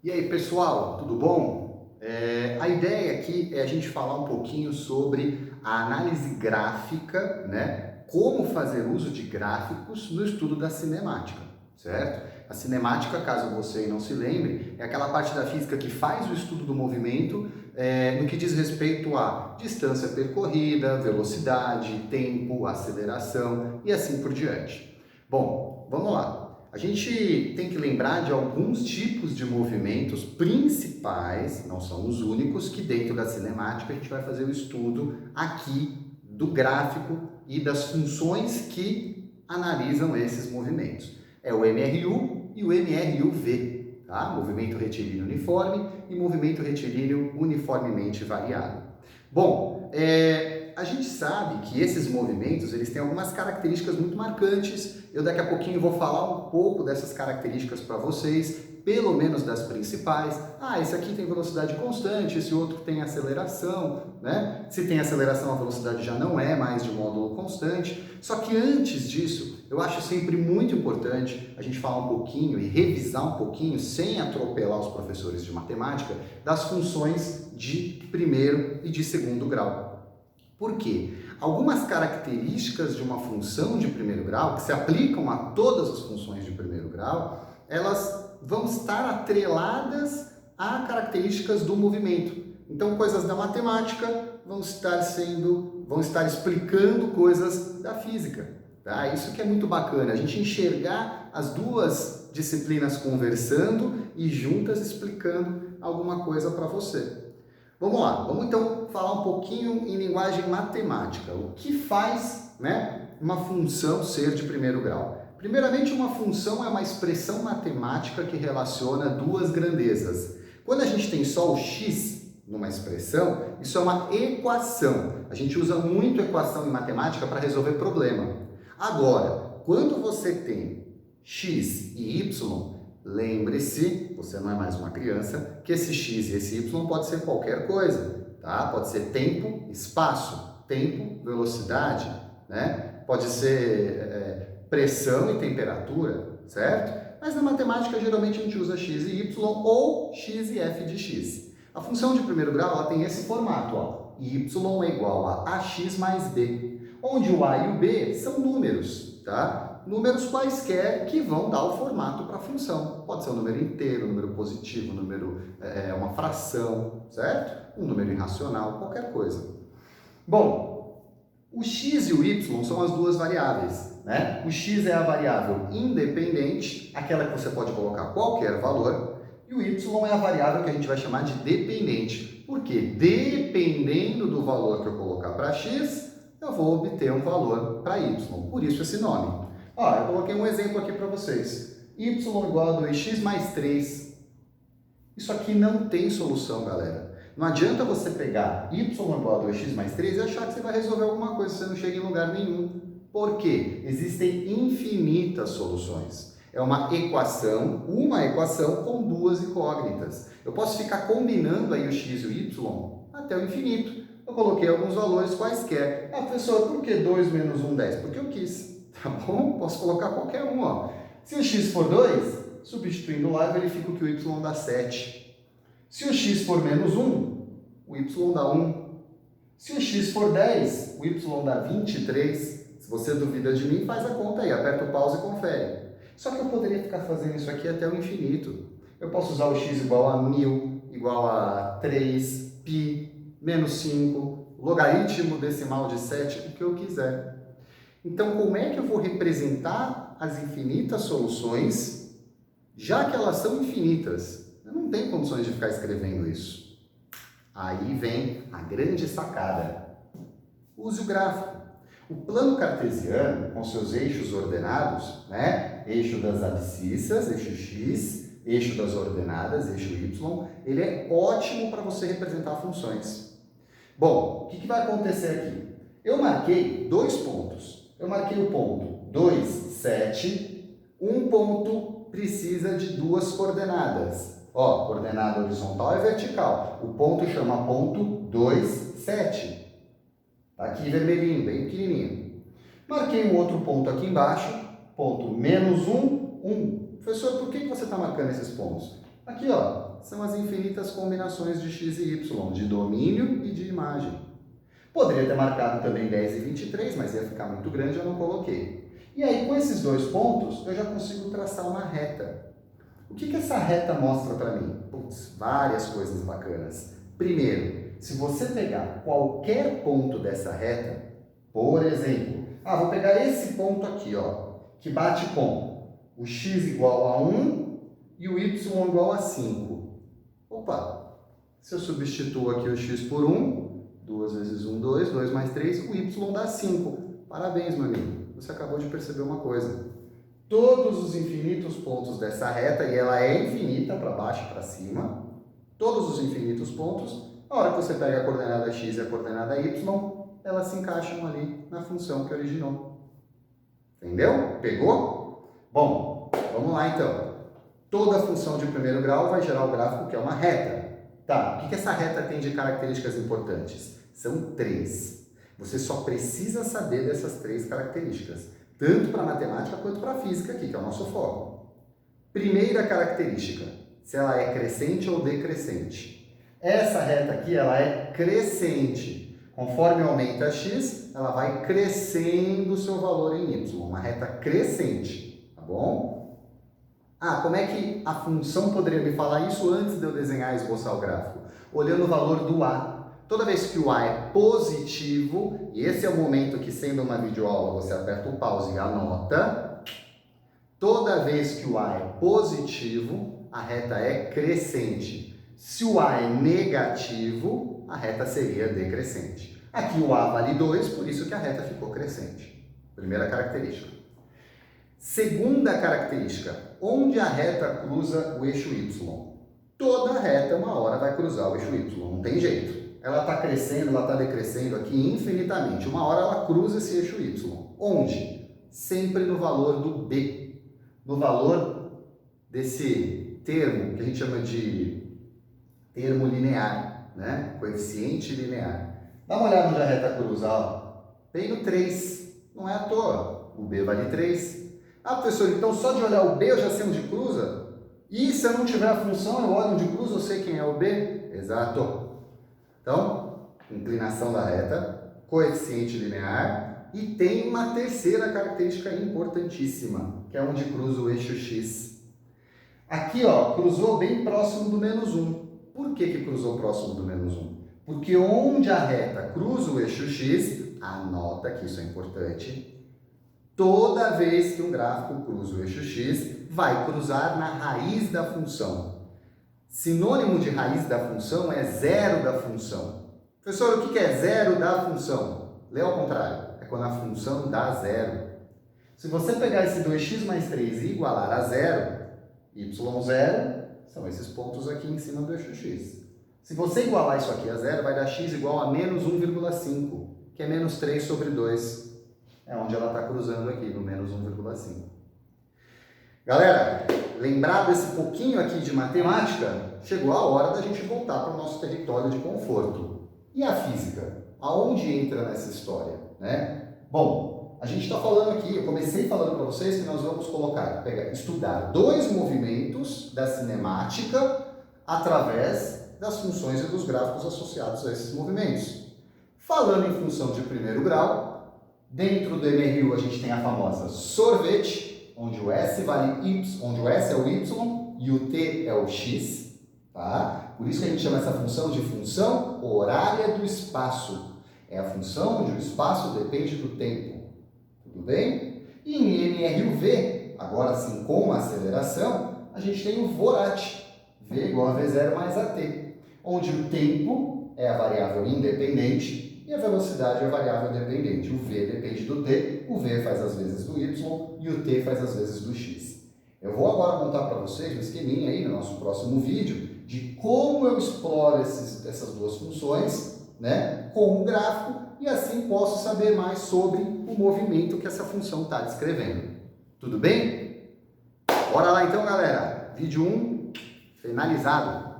E aí, pessoal, tudo bom? A ideia aqui é a gente falar um pouquinho sobre a análise gráfica, né? Como fazer uso de gráficos no estudo da cinemática, certo? A cinemática, caso você não se lembre, é aquela parte da física que faz o estudo do movimento no que diz respeito à distância percorrida, velocidade, tempo, aceleração e assim por diante. Bom, vamos lá. A gente tem que lembrar de alguns tipos de movimentos principais, não são os únicos, que dentro da cinemática a gente vai fazer o estudo aqui do gráfico e das funções que analisam esses movimentos. É o MRU e o MRUV, tá? Movimento retilíneo uniforme e movimento retilíneo uniformemente variado. Bom, a gente sabe que esses movimentos eles têm algumas características muito marcantes. Eu daqui a pouquinho vou falar um pouco dessas características para vocês, pelo menos das principais. Esse aqui tem velocidade constante, esse outro tem aceleração, né? Se tem aceleração, a velocidade já não é mais de módulo constante. Só que antes disso, eu acho sempre muito importante a gente falar um pouquinho e revisar um pouquinho, sem atropelar os professores de matemática, das funções de primeiro e de segundo grau. Por quê? Algumas características de uma função de primeiro grau, que se aplicam a todas as funções de primeiro grau, elas vão estar atreladas a características do movimento. Então, coisas da matemática vão estar explicando coisas da física. Tá? Isso que é muito bacana, a gente enxergar as duas disciplinas conversando e juntas explicando alguma coisa para você. Vamos lá, vamos então falar um pouquinho em linguagem matemática. O que faz, uma função ser de primeiro grau? Primeiramente, uma função é uma expressão matemática que relaciona duas grandezas. Quando a gente tem só o x numa expressão, isso é uma equação. A gente usa muito equação em matemática para resolver problema. Agora, quando você tem x e y, lembre-se, você não é mais uma criança, que esse x e esse y pode ser qualquer coisa, tá? Pode ser tempo, espaço, tempo, velocidade, né? Pode ser pressão e temperatura, certo? Mas na matemática, geralmente a gente usa x e y ou x e f de x. A função de primeiro grau ela tem esse formato, ó. Y é igual a ax mais b, onde o a e o b são números, tá? Números quaisquer que vão dar o formato para a função. Pode ser um número inteiro, um número positivo, um número, uma fração, certo? Um número irracional, qualquer coisa. Bom, o x e o y são as duas variáveis, né? O x é a variável independente, aquela que você pode colocar qualquer valor, e o y é a variável que a gente vai chamar de dependente. Por quê? Dependendo do valor que eu colocar para x, eu vou obter um valor para y. Por isso esse nome. Eu coloquei um exemplo aqui para vocês. Y igual a 2x mais 3. Isso aqui não tem solução, galera. Não adianta você pegar y igual a 2x mais 3 e achar que você vai resolver alguma coisa, você não chega em lugar nenhum. Por quê? Existem infinitas soluções. É uma equação com duas incógnitas. Eu posso ficar combinando aí o x e o y até o infinito. Eu coloquei alguns valores quaisquer. Professor, por que 2 menos 1, 10? Porque eu quis. Tá bom? Posso colocar qualquer um, ó. Se o x for 2, substituindo lá, eu verifico que o y dá 7. Se o x for menos 1, o y dá 1. Se o x for 10, o y dá 23. Se você duvida de mim, faz a conta aí, aperta o pause e confere. Só que eu poderia ficar fazendo isso aqui até o infinito. Eu posso usar o x igual a 1000, igual a 3, π, menos 5, logaritmo decimal de 7, o que eu quiser. Então, como é que eu vou representar as infinitas soluções, já que elas são infinitas? Eu não tenho condições de ficar escrevendo isso. Aí vem a grande sacada. Use o gráfico. O plano cartesiano, com seus eixos ordenados, eixo das abscissas, eixo x, eixo das ordenadas, eixo y, ele é ótimo para você representar funções. Bom, o que vai acontecer aqui? Eu marquei dois pontos. Eu marquei o ponto 2, 7. Um ponto precisa de duas coordenadas. Ó, coordenada horizontal e vertical. O ponto chama ponto 2, 7. Tá aqui vermelhinho, bem pequenininho. Marquei um outro ponto aqui embaixo. Ponto menos 1, 1. Professor, por que você está marcando esses pontos? Aqui, ó, são as infinitas combinações de x e y, de domínio e de imagem. Poderia ter marcado também 10 e 23, mas ia ficar muito grande, eu não coloquei. E aí, com esses dois pontos, eu já consigo traçar uma reta. O que essa reta mostra para mim? Putz, várias coisas bacanas. Primeiro, se você pegar qualquer ponto dessa reta, por exemplo, vou pegar esse ponto aqui, ó, que bate com o x igual a 1 e o y igual a 5. Opa, se eu substituo aqui o x por 1, 2 vezes 1, 2, 2 mais 3, o y dá 5. Parabéns, meu amigo, você acabou de perceber uma coisa. Todos os infinitos pontos dessa reta, e ela é infinita para baixo e para cima, todos os infinitos pontos, a hora que você pega a coordenada x e a coordenada y, elas se encaixam ali na função que originou. Entendeu? Pegou? Bom, vamos lá então. Toda função de primeiro grau vai gerar o gráfico que é uma reta. Tá, o que essa reta tem de características importantes? São 3. Você só precisa saber dessas 3 características, tanto para a matemática quanto para a física aqui, que é o nosso foco. Primeira característica, se ela é crescente ou decrescente. Essa reta aqui, ela é crescente. Conforme aumenta x, ela vai crescendo o seu valor em y, uma reta crescente, tá bom? Como é que a função poderia me falar isso antes de eu desenhar e esboçar o gráfico? Olhando o valor do A. Toda vez que o A é positivo, e esse é o momento que, sendo uma videoaula, você aperta o pause e anota, toda vez que o A é positivo, a reta é crescente. Se o A é negativo, a reta seria decrescente. Aqui o A vale 2, por isso que a reta ficou crescente. Primeira característica. Segunda característica, onde a reta cruza o eixo Y? Toda reta, uma hora, vai cruzar o eixo Y, não tem jeito. Ela está crescendo, ela está decrescendo aqui infinitamente. Uma hora ela cruza esse eixo Y. Onde? Sempre no valor do B. No valor desse termo que a gente chama de termo linear, né? Coeficiente linear. Dá uma olhada onde a reta cruza, ó. Bem no 3. Não é à toa. O B vale 3. Professor, então só de olhar o B eu já sei onde cruza? E se eu não tiver a função, eu olho onde cruza, eu sei quem é o B? Exato. Então, inclinação da reta, coeficiente linear, e tem uma terceira característica importantíssima, que é onde cruza o eixo X. Aqui, ó, cruzou bem próximo do menos 1. Por que cruzou próximo do menos 1? Porque onde a reta cruza o eixo X, anota que isso é importante, toda vez que um gráfico cruza o eixo x, vai cruzar na raiz da função. Sinônimo de raiz da função é zero da função. Professor, o que é zero da função? Lê ao contrário, é quando a função dá zero. Se você pegar esse 2x mais 3 e igualar a zero, y0, são esses pontos aqui em cima do eixo x. Se você igualar isso aqui a zero, vai dar x igual a menos 1,5, que é menos 3 sobre 2. É onde ela está cruzando aqui, no menos 1,5. Galera, lembrado esse pouquinho aqui de matemática, chegou a hora da gente voltar para o nosso território de conforto. E a física? Aonde entra nessa história, né? Bom, a gente está falando aqui, eu comecei falando para vocês que nós vamos estudar 2 movimentos da cinemática através das funções e dos gráficos associados a esses movimentos. Falando em função de primeiro grau, dentro do MRU a gente tem a famosa sorvete, onde o S vale Y, onde o S é o Y e o T é o X, tá? Por isso que a gente chama essa função de função horária do espaço. É a função onde o espaço depende do tempo. Tudo bem? E em MRUV, agora sim com aceleração, a gente tem o Vorat, V igual a V0 mais AT, onde o tempo é a variável independente e a velocidade é a variável dependente. O V depende do T, o V faz as vezes do Y e o T faz as vezes do X. Eu vou agora montar para vocês um esqueminha aí no nosso próximo vídeo de como eu exploro essas duas funções, né, com o gráfico, e assim posso saber mais sobre o movimento que essa função está descrevendo. Tudo bem? Bora lá então, galera! Vídeo 1 finalizado.